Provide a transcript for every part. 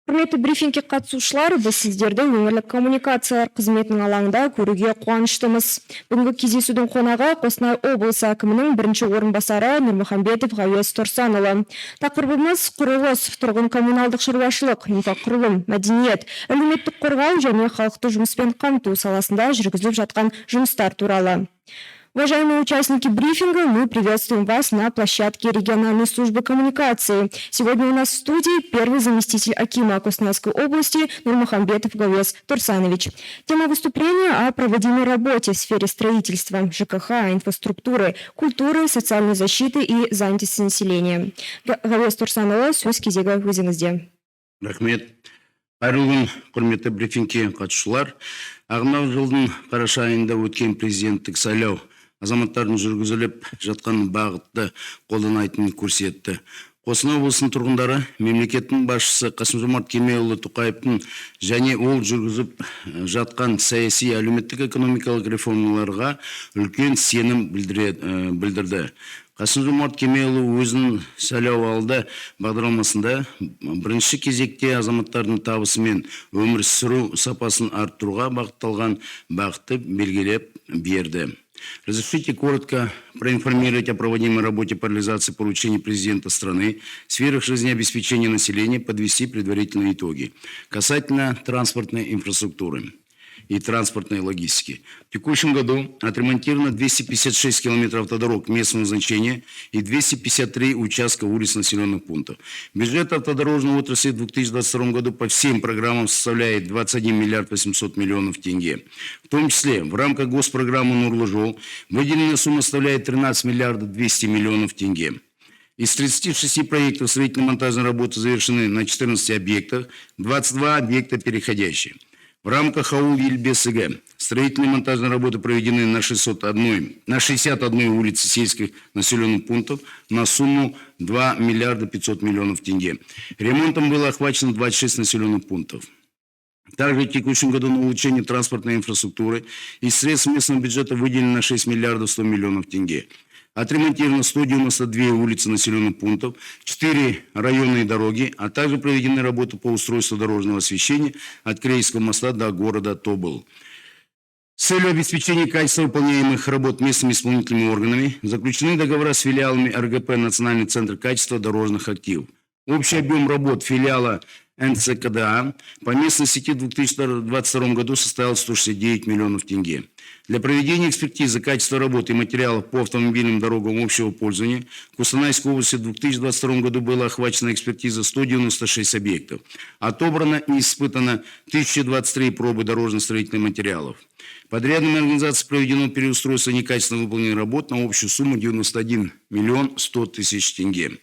Құрметті брифингке қатысушылар, біз сіздерді өңірлік коммуникациялар қызметінің алаңында көруге қуаныштымыз. Бүгінгі кездесудің қонағы Қостанай облысы әкімінің бірінші орынбасары Нұрмұхамбетов Ғауес Тұрсанұлы. Тақырыбымыз құрылыс, тұрғын коммуналдық шаруашылық, инфрақұрылым, мәдениет, әлеуметтік қорғау және халықты жұмыспен қамту саласында жүргізіліп жатқан жұмыстар туралы. Уважаемые участники брифинга, мы приветствуем вас на площадке региональной службы коммуникации. Сегодня у нас в студии первый заместитель акима Костанайской области Нурмухамбетов Ғауес Турсанович. Тема выступления о проводимой работе в сфере строительства, ЖКХ, инфраструктуры, культуры, социальной защиты и занятости населения. Ғауес Турсанович, сөз кезегі өзіңізде. Рахмет. Қайырлы құрметті брифингке қатысушылар. Ағымдағы жылдың қараша айында өткен президенттік сайлау азаматтардың жүргізіліп жатқан бағытты қолданайтынын көрсетті. Қостанай облысының тұрғындары мемлекеттің басшысы Қасым-Жомарт Кемелұлы Тоқаевтың және ол жүргізіп жатқан саяси әлеуметтік экономикалық реформаларға үлкен сенім білдірді. Қасым-Жомарт Кемелұлы өзінің сайлауалды бағдарламасында бірінші кезекте азаматтардың табысы мен өмір сүру сапасын арттыруға бағытталған бағытты белгілеп берді. Разрешите коротко проинформировать о проводимой работе по реализации поручений президента страны в сферах жизнеобеспечения населения, подвести предварительные итоги касательно транспортной инфраструктуры и транспортной логистики. В текущем году отремонтировано 256 километров автодорог местного значения и 253 участка улиц населенных пунктов. Бюджет автодорожной отрасли в 2022 году по всем программам составляет 21 миллиард 800 миллионов тенге. В том числе в рамках госпрограммы «Нурлы-Жол» выделенная сумма составляет 13 миллиардов 200 миллионов тенге. Из 36 проектов строительно-монтажной работы завершены на 14 объектах, 22 объекта переходящие. В рамках АУ ЕЛБСГ строительные и монтажные работы проведены на 61 улице сельских населенных пунктов на сумму 2 миллиарда 500 миллионов тенге. Ремонтом было охвачено 26 населенных пунктов. Также в текущем году на улучшение транспортной инфраструктуры из средств местного бюджета выделено на 6 миллиардов 100 миллионов тенге. Отремонтировано 192 улицы населенных пунктов, 4 районные дороги, а также проведены работы по устройству дорожного освещения от Крейского моста до города Тобыл. С целью обеспечения качества выполняемых работ местными исполнительными органами заключены договора с филиалами РГП «Национальный центр качества дорожных активов». Общий объем работ филиала НЦКДА по местной сети в 2022 году составил 169 миллионов тенге. Для проведения экспертизы качества работы и материалов по автомобильным дорогам общего пользования в Костанайской области в 2022 году была охвачена экспертиза 196 объектов. Отобрано и испытано 1023 пробы дорожно-строительных материалов. Подрядными организацией проведено переустройство некачественно выполненных работ на общую сумму 91 миллион 100 тысяч тенге.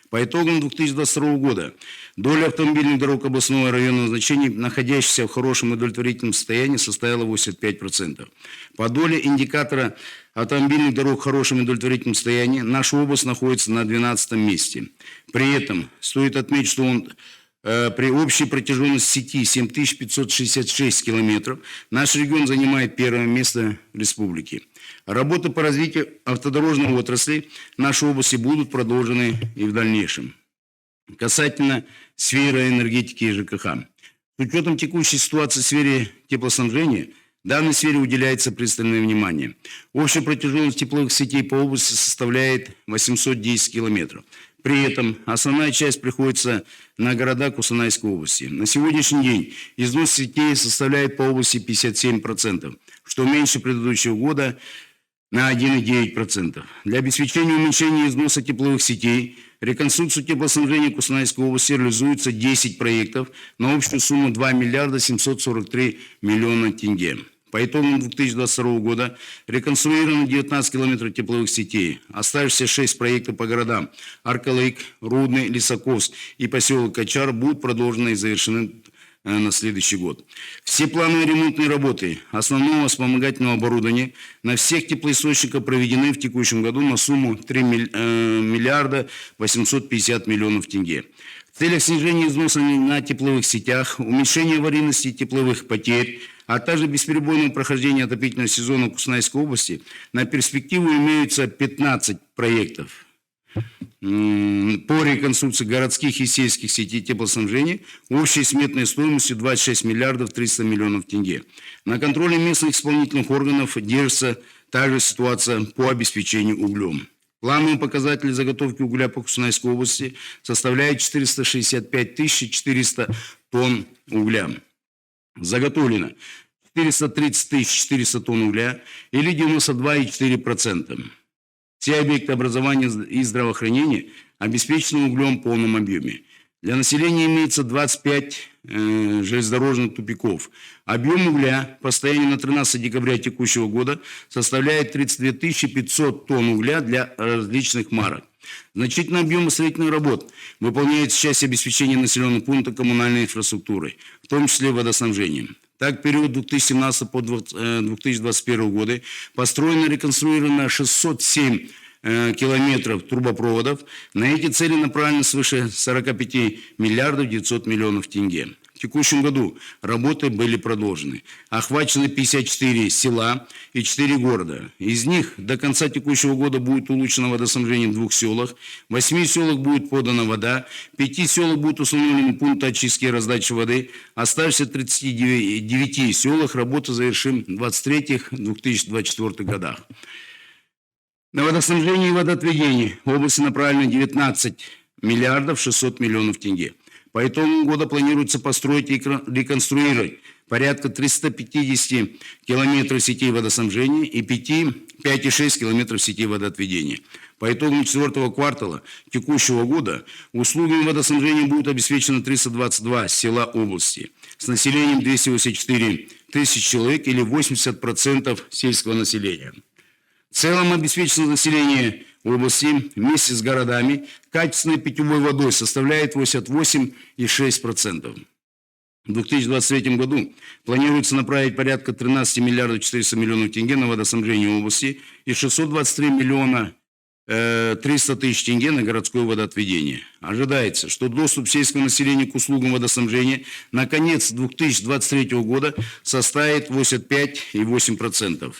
По итогам 2022 года доля автомобильных дорог областного и районного значения, находящихся в хорошем и удовлетворительном состоянии, составила 85%. По доле индикатора автомобильных дорог в хорошем и удовлетворительном состоянии наша область находится на 12-м месте. При этом стоит отметить, что он при общей протяженности сети 7566 километров наш регион занимает первое место в республике. Работы по развитию автодорожной отрасли нашей области будут продолжены и в дальнейшем. Касательно сферы энергетики и ЖКХ. С учетом текущей ситуации в сфере теплоснабжения, данной сфере уделяется пристальное внимание. Общая протяженность тепловых сетей по области составляет 810 километров. При этом основная часть приходится на города Костанайской области. На сегодняшний день износ сетей составляет по области 57%, что меньше предыдущего года на 1,9%. Для обеспечения уменьшения износа тепловых сетей, реконструкцию теплоснабжения Костанайской области реализуется 10 проектов на общую сумму 2 миллиарда 743 миллиона тенге. По итогам 2022 года реконструировано 19 километров тепловых сетей. Оставшиеся 6 проектов по городам Аркалык, Рудный, Лисаковск и поселок Качар будут продолжены и завершены на следующий год. Все плановые ремонтные работы основного вспомогательного оборудования на всех теплоисточниках проведены в текущем году на сумму 3 миллиарда 850 миллионов тенге. В целях снижения износа на тепловых сетях, уменьшения аварийности тепловых потерь, а также бесперебойного прохождения отопительного сезона в Костанайской области на перспективу имеются 15 проектов. по реконструкции городских и сельских сетей теплоснабжения общей сметной стоимостью 26 миллиардов 300 миллионов тенге. На контроле местных исполнительных органов держится также ситуация по обеспечению углем. Плановый показатель заготовки угля по Кустанайской области составляет 465 400 тонн угля. Заготовлено 430 400 тонн угля или 92,4%. Все объекты образования и здравоохранения обеспечены углем в полном объеме. Для населения имеется 25 железнодорожных тупиков. Объем угля по состоянию на 13 декабря текущего года составляет 32 500 тонн угля для различных марок. Значительный объем строительных работ выполняется в части обеспечения населенных пунктов коммунальной инфраструктурой, в том числе водоснабжением. Так, в период 2017 по 2021 годы построено и реконструировано 607 километров трубопроводов. На эти цели направлено свыше 45 миллиардов 900 миллионов тенге. В текущем году работы были продолжены. Охвачены 54 села и 4 города. Из них до конца текущего года будет улучшено водоснабжение в 2 селах, в 8 селах будет подана вода, в 5 селах будут установлены пункты очистки и раздачи воды, оставшиеся 39 селах работу завершим в 2023-2024 годах. На водоснабжение и водоотведение в области направлено 19 миллиардов 600 миллионов тенге. По итогам года планируется построить и реконструировать порядка 350 километров сетей водоснабжения и 5,6 километров сетей водоотведения. По итогам 4-го квартала текущего года услугами водоснабжения будут обеспечены 322 села области с населением 284 тысячи человек или 80% сельского населения. В целом обеспеченное население области вместе с городами качественной питьевой водой составляет 88,6%. В 2023 году планируется направить порядка 13 миллиардов 400 миллионов тенге на водоснабжение области и 623 миллиона 300 тысяч тенге на городское водоотведение. Ожидается, что доступ сельского населения к услугам водоснабжения на конец 2023 года составит 85,8%.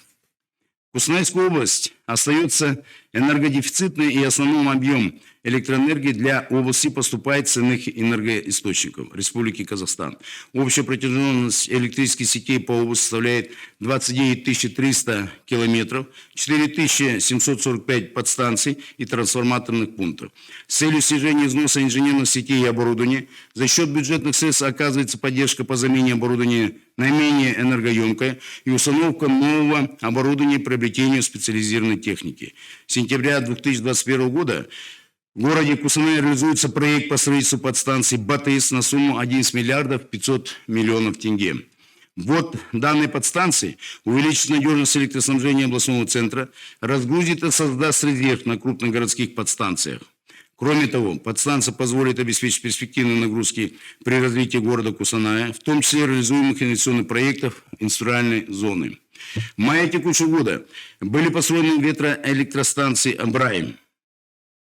Кустанайская область остается энергодефицитной, и основной объем электроэнергии для области поступает с иных энергоисточников Республики Казахстан. Общая протяженность электрических сетей по области составляет 29 300 километров, 4745 подстанций и трансформаторных пунктов. С целью снижения износа инженерных сетей и оборудования за счет бюджетных средств оказывается поддержка по замене оборудования на менее энергоемкое и установка нового оборудования и приобретению специализированной техники. С сентября 2021 года в городе Кустанай реализуется проект по строительству подстанции БАТЭС на сумму 11 миллиардов 500 миллионов тенге. Ввод данной подстанции увеличит надежность электроснабжения областного центра, разгрузит и создаст резерв на крупных городских подстанциях. Кроме того, подстанция позволит обеспечить перспективные нагрузки при развитии города Кустаная, в том числе реализуемых инвестиционных проектов индустриальной зоны. В мае текущего года были построены ветроэлектростанции «Абраим».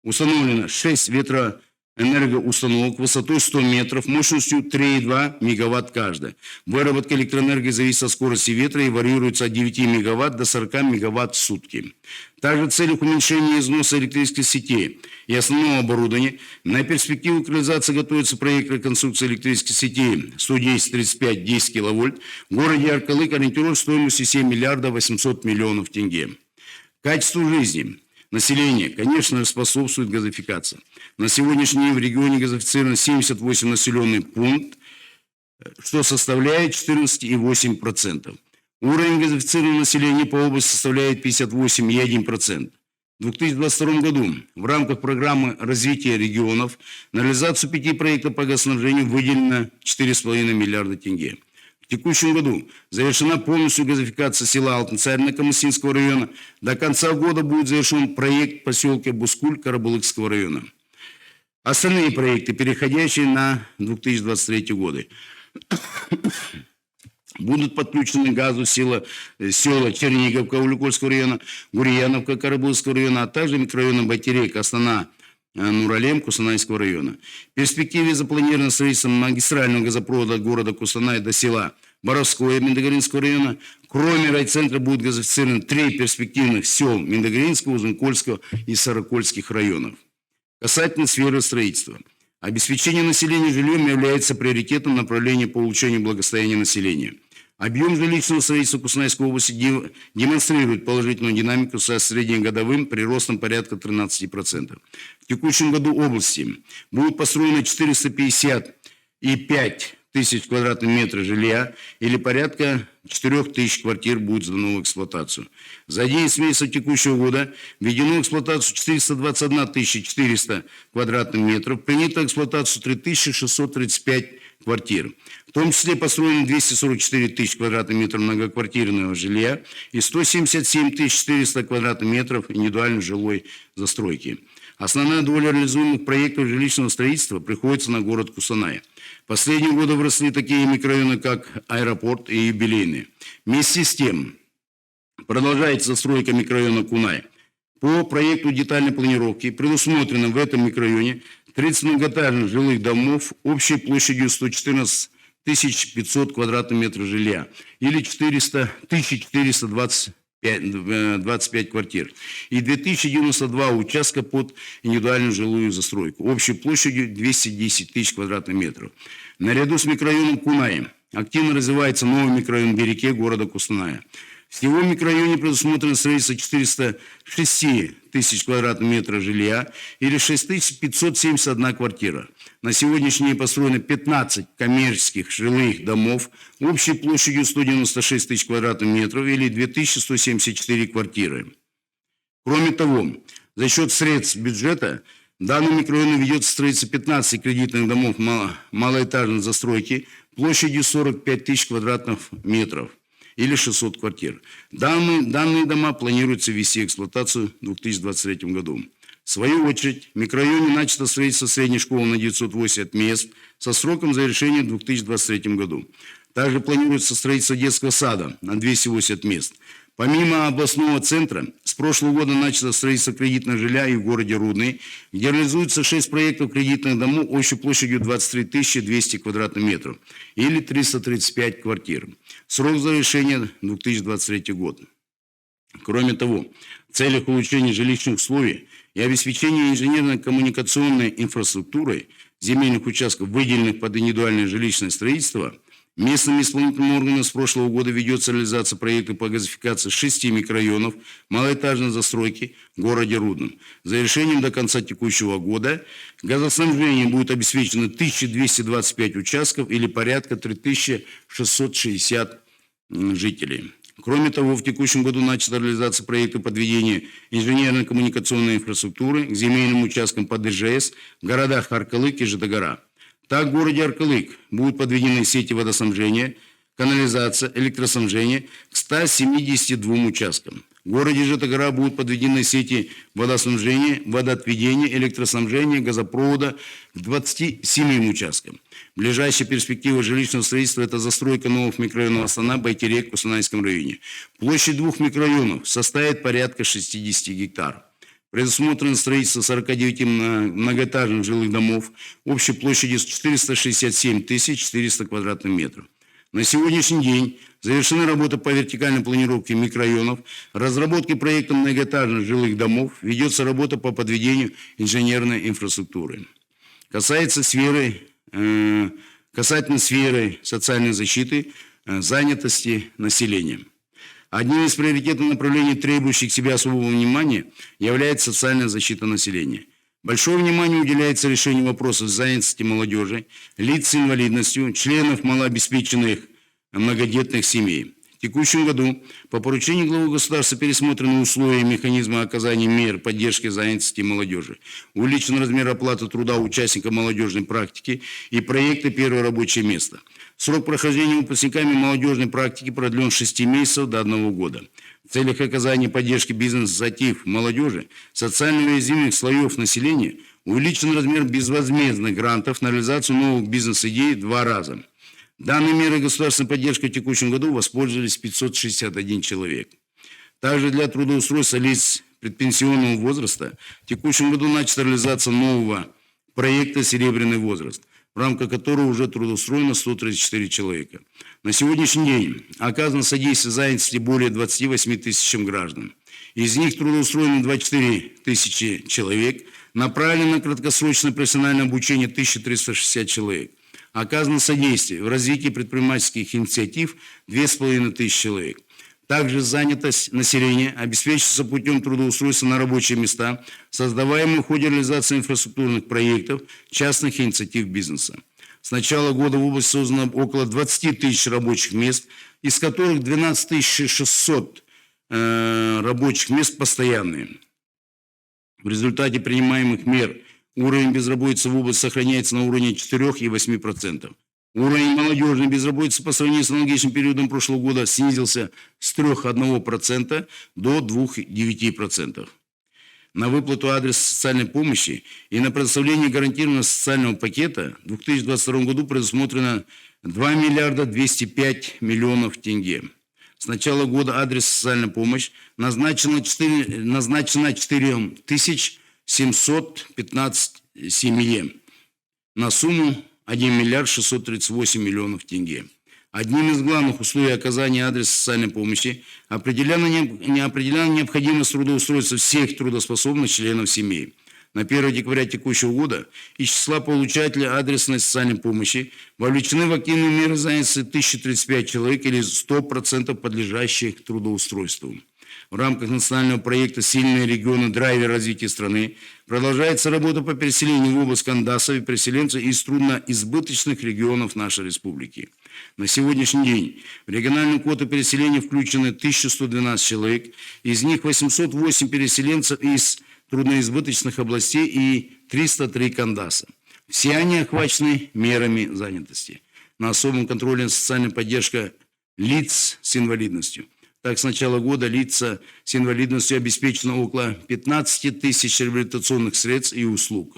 Установлено 6 ветроэнергоустановок высотой 100 метров, мощностью 3,2 мегаватт каждая. Выработка электроэнергии зависит от скорости ветра и варьируется от 9 мегаватт до 40 мегаватт в сутки. Также в целях уменьшения износа электрических сетей и основного оборудования на перспективу к реализации готовится проект реконструкции электрических сетей 110-35-10 киловольт в городе Аркалык, ориентировочной стоимостью 7 миллиардов 800 миллионов тенге. Качеству жизни население, конечно, способствует газификация. На сегодняшний день в регионе газифицировано 78 населенных пунктов, что составляет 14,8%. Уровень газифицированного населения по области составляет 58,1%. В 2022 году в рамках программы развития регионов на реализацию 5 проектов по газоснабжению выделено 4,5 миллиарда тенге. В текущем году завершена полностью газификация села Алтынцарина Камысинского района. До конца года будет завершен проект в поселке Бускуль Карабулыкского района. Остальные проекты, переходящие на 2023 годы, будут подключены к газу села Черниговка Улюкольского района, Гурьяновка Карабулыкского района, а также микрорайона Байтерек, Астана, Нуралем Кустанайского района. В перспективе запланировано строительство магистрального газопровода от города Кустанай до села Боровское Миндагоринского района. Кроме райцентра будут газифицированы 3 перспективных сел Миндагоринского, Узункольского и Сарыкольских районов. Касательно сферы строительства. Обеспечение населения жильем является приоритетным направлением по улучшению благосостояния населения. Объем жилищного строительства Костанайской области демонстрирует положительную динамику со среднегодовым приростом порядка 13%. В текущем году области будет построено 455 тысяч квадратных метров жилья или порядка 4 тысяч квартир будет сдано в эксплуатацию. За 11 месяцев текущего года введено в эксплуатацию 421 400 квадратных метров, принято в эксплуатацию 3635 квартир. В том числе построено 244 тысячи квадратных метров многоквартирного жилья и 177 400 квадратных метров индивидуальной жилой застройки. Основная доля реализуемых проектов жилищного строительства приходится на город Кустанай. В последние годы выросли такие микрорайоны, как Аэропорт и Юбилейный. Вместе с тем, продолжается застройка микрорайона Кунай. По проекту детальной планировки предусмотрено в этом микрорайоне 30 многоэтажных жилых домов общей площадью 114 500 квадратных метров жилья или 425 квартир и 2092 участка под индивидуальную жилую застройку общей площадью 210 тысяч квадратных метров. Наряду с микрорайоном Кунай активно развивается новый микрорайон Береке города Кустаная. Всего в микрорайоне предусмотрено строительство 406 тысяч квадратных метров жилья или 6571 квартира. На сегодняшний день построено 15 коммерческих жилых домов общей площадью 196 тысяч квадратных метров или 2174 квартиры. Кроме того, за счет средств бюджета в данном микрорайоне ведется строительство 15 кредитных домов малоэтажной застройки площадью 45 тысяч квадратных метров или 600 квартир. Данные дома планируется ввести в эксплуатацию в 2023 году. В свою очередь, в микрорайоне начато строительство средней школы на 980 мест со сроком завершения в 2023 году. Также планируется строительство детского сада на 280 мест. Помимо областного центра, с прошлого года начато строительство кредитного жилья и в городе Рудный, где реализуется 6 проектов кредитных домов общей площадью 23 200 квадратных метров или 335 квартир. Срок завершения 2023 год. Кроме того, в целях улучшения жилищных условий и обеспечения инженерно-коммуникационной инфраструктурой земельных участков, выделенных под индивидуальное жилищное строительство, местными исполнительными органами с прошлого года ведется реализация проекта по газификации 6 микрорайонов малоэтажной застройки в городе Рудном. Завершением до конца текущего года газоснабжение будет обеспечено 1225 участков или порядка 3660 жителей. Кроме того, в текущем году начата реализация проекта подведения инженерно-коммуникационной инфраструктуры к земельным участкам под ИЖС в городах Аркалык и Житомир. Так, в городе Аркалык будут подведены сети водоснабжения, канализация, электроснабжения к 172 участкам. В городе Житомир будут подведены сети водоснабжения, водоотведения, электроснабжения, газопровода к 27 участкам. Ближайшая перспектива жилищного строительства – это застройка новых микрорайонов Астана, Байтерек в Кустанайском районе. Площадь двух микрорайонов составит порядка 60 гектаров. Предусмотрено строительство 49 многоэтажных жилых домов общей площадью 467 400 квадратных метров. На сегодняшний день завершены работы по вертикальной планировке микрорайонов, разработке проекта многоэтажных жилых домов, ведется работа по подведению инженерной инфраструктуры. Касательно сферы социальной защиты, занятости населения. Одним из приоритетных направлений, требующих себя особого внимания, является социальная защита населения. Большое внимание уделяется решению вопросов занятости молодежи, лиц с инвалидностью, членов малообеспеченных многодетных семей. В текущем году по поручению главы государства пересмотрены условия и механизмы оказания мер поддержки занятости молодежи. Увеличен размер оплаты труда участника молодежной практики и проекта «Первое рабочее место». Срок прохождения выпускниками молодежной практики продлен с 6 месяцев до 1 года. В целях оказания поддержки бизнес-инициатив молодежи, социально уязвимых слоев населения увеличен размер безвозмездных грантов на реализацию новых бизнес-идей в 2 раза. Данной мерой государственной поддержки в текущем году воспользовались 561 человек. Также для трудоустройства лиц предпенсионного возраста в текущем году начата реализация нового проекта «Серебряный возраст», в рамках которого уже трудоустроено 134 человека. На сегодняшний день оказано содействие занятости более 28 тысячам граждан. Из них трудоустроено 24 тысячи человек, Направлено на краткосрочное профессиональное обучение 1360 человек. Оказано содействие в развитии предпринимательских инициатив 2500 человек. Также занятость населения обеспечивается путем трудоустройства на рабочие места, создаваемые в ходе реализации инфраструктурных проектов, частных инициатив бизнеса. С начала года в области создано около 20 тысяч рабочих мест, из которых 12 600 рабочих мест постоянные. В результате принимаемых мер уровень безработицы в области сохраняется на уровне 4,8%. Уровень молодежной безработицы по сравнению с аналогичным периодом прошлого года снизился с 3,1% до 2,9%. На выплату адреса социальной помощи и на предоставление гарантированного социального пакета в 2022 году предусмотрено 2 миллиарда 205 миллионов тенге. С начала года адрес социальная помощь назначена 4715 семье на сумму 1 миллиард 638 миллионов тенге. Одним из главных условий оказания адреса социальной помощи определена необходимость трудоустройства всех трудоспособных членов семьи. На 1 декабря текущего года из числа получателей адресной социальной помощи вовлечены в активные меры занятости 1035 человек или 100% подлежащих трудоустройству. В рамках национального проекта «Сильные регионы. Драйвер развития страны» продолжается работа по переселению в область кандасов и переселенцев из трудноизбыточных регионов нашей республики. На сегодняшний день в региональную квоту переселения включены 1112 человек, из них 808 переселенцев из трудноизбыточных областей и 303 кандаса. Все они охвачены мерами занятости. На особом контроле социальная поддержка лиц с инвалидностью. Так, с начала года лица с инвалидностью обеспечено около 15 тысяч реабилитационных средств и услуг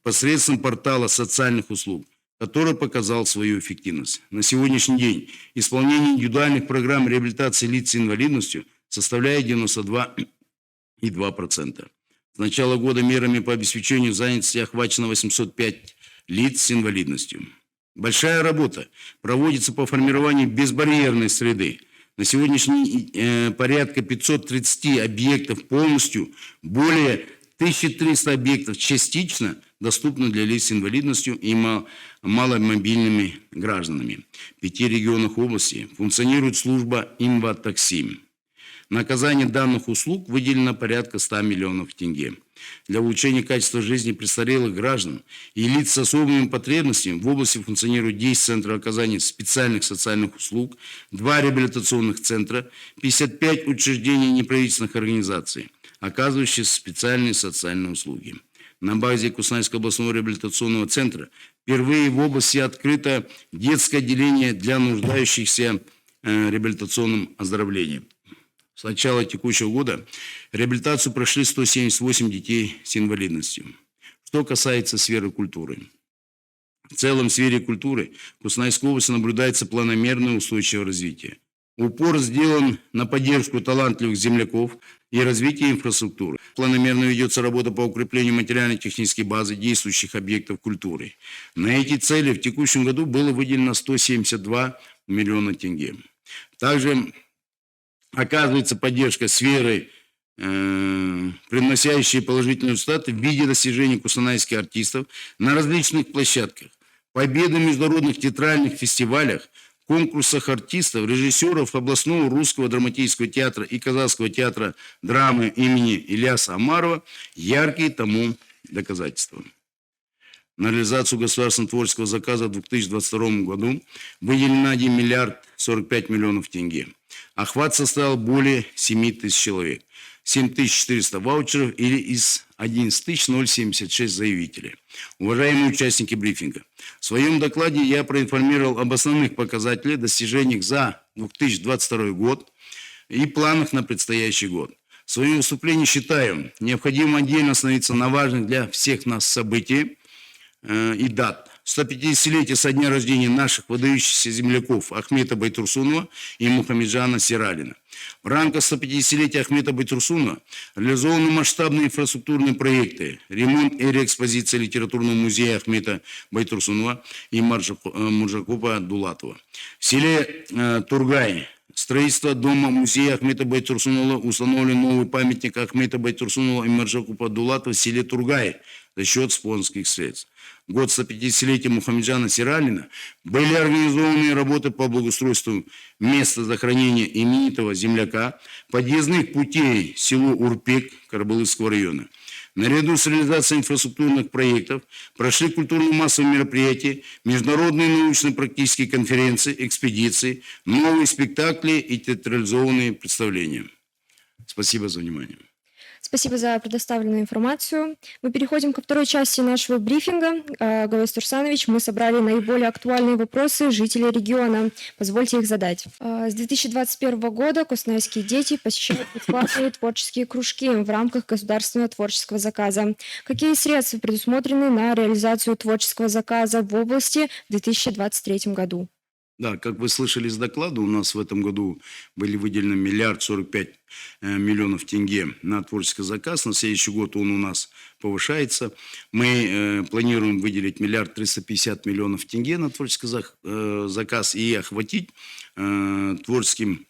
посредством портала социальных услуг, который показал свою эффективность. На сегодняшний день исполнение индивидуальных программ реабилитации лиц с инвалидностью составляет 92,2%. С начала года мерами по обеспечению занятости охвачено 805 лиц с инвалидностью. Большая работа проводится по формированию безбарьерной среды. На сегодняшний порядка 530 объектов полностью, более 1300 объектов частично доступны для лиц с инвалидностью и маломобильными гражданами. В 5 регионах области функционирует служба «Инватакси». На оказание данных услуг выделено порядка 100 миллионов тенге. Для улучшения качества жизни престарелых граждан и лиц с особыми потребностями в области функционирует 10 центров оказания специальных социальных услуг, 2 реабилитационных центра, 55 учреждений неправительственных организаций, оказывающих специальные социальные услуги. На базе Кустанайского областного реабилитационного центра впервые в области открыто детское отделение для нуждающихся реабилитационным оздоровлением. С начала текущего года реабилитацию прошли 178 детей с инвалидностью. Что касается сферы культуры. В целом в сфере культуры в Кустанайской области наблюдается планомерное устойчивое развитие. Упор сделан на поддержку талантливых земляков и развитие инфраструктуры. Планомерно ведется работа по укреплению материально-технической базы действующих объектов культуры. На эти цели в текущем году было выделено 172 миллиона тенге. Также оказывается поддержка сферы, приносящие положительные результаты в виде достижений кустанайских артистов на различных площадках, победы в международных театральных фестивалях, конкурсах артистов, режиссеров областного русского драматического театра и казахского театра драмы имени Ильяса Омарова яркие тому доказательства. На реализацию государственного творческого заказа в 2022 году выделено 1 миллиард 45 миллионов тенге. Охват составил более 7 тысяч человек, 7400 ваучеров или из 11 076 заявителей. Уважаемые участники брифинга, в своем докладе я проинформировал об основных показателях, достижениях за 2022 год и планах на предстоящий год. В своем выступлении считаю необходимо отдельно остановиться на важных для всех нас событиях и дат. 150-летие со дня рождения наших выдающихся земляков Ахмета Байтурсунова и Мухамеджана Сиралина. В рамках 150-летия Ахмета Байтурсунова реализованы масштабные инфраструктурные проекты, ремонт и реэкспозиция литературного музея Ахмета Байтурсунова и Муржакупа Дулатова. В селе Тургай Строительство дома-музея Ахмета Байтурсунова, установлен новый памятник Ахмета Байтурсунова и Маржаку Падулатова в селе Тургай за счет спонсорских средств. В год 150-летия Мухамеджана Сиралина были организованы работы по благоустройству места захоронения именитого земляка, подъездных путей селу Урпек Карабалыкского района. Наряду с реализацией инфраструктурных проектов прошли культурно-массовые мероприятия, международные научно-практические конференции, экспедиции, новые спектакли и театрализованные представления. Спасибо за внимание. Спасибо за предоставленную информацию. Мы переходим ко второй части нашего брифинга. Гавес Турсанович, мы собрали наиболее актуальные вопросы жителей региона. Позвольте их задать. С 2021 года кустанайские дети посещают бесплатные творческие кружки в рамках государственного творческого заказа. Какие средства предусмотрены на реализацию творческого заказа в области в 2023 году? Да, как вы слышали из доклада, у нас в этом году были выделены 1 045 000 000 тенге на творческий заказ. На следующий год он у нас повышается. Мы планируем выделить 1 350 000 000 тенге на творческий заказ и охватить творческим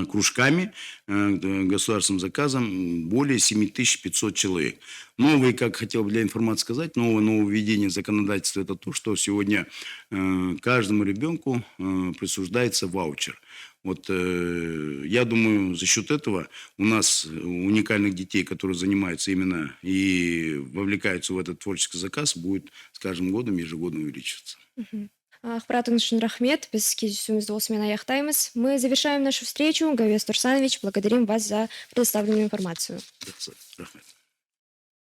кружками, государственным заказом более 7500 человек. Новые, как хотел бы для информации сказать, нововведение законодательства – это то, что сегодня каждому ребенку присуждается ваучер. Вот я думаю, за счет этого у нас уникальных детей, которые занимаются именно и вовлекаются в этот творческий заказ, будет с каждым годом ежегодно увеличиваться. Ақпаратыңыз үшін рахмет. Біз кездесуімізді осымен аяқтаймыз. Мы завершаем нашу встречу. Гавес Турсанович, благодарим вас за предоставленную информацию. Рахмет.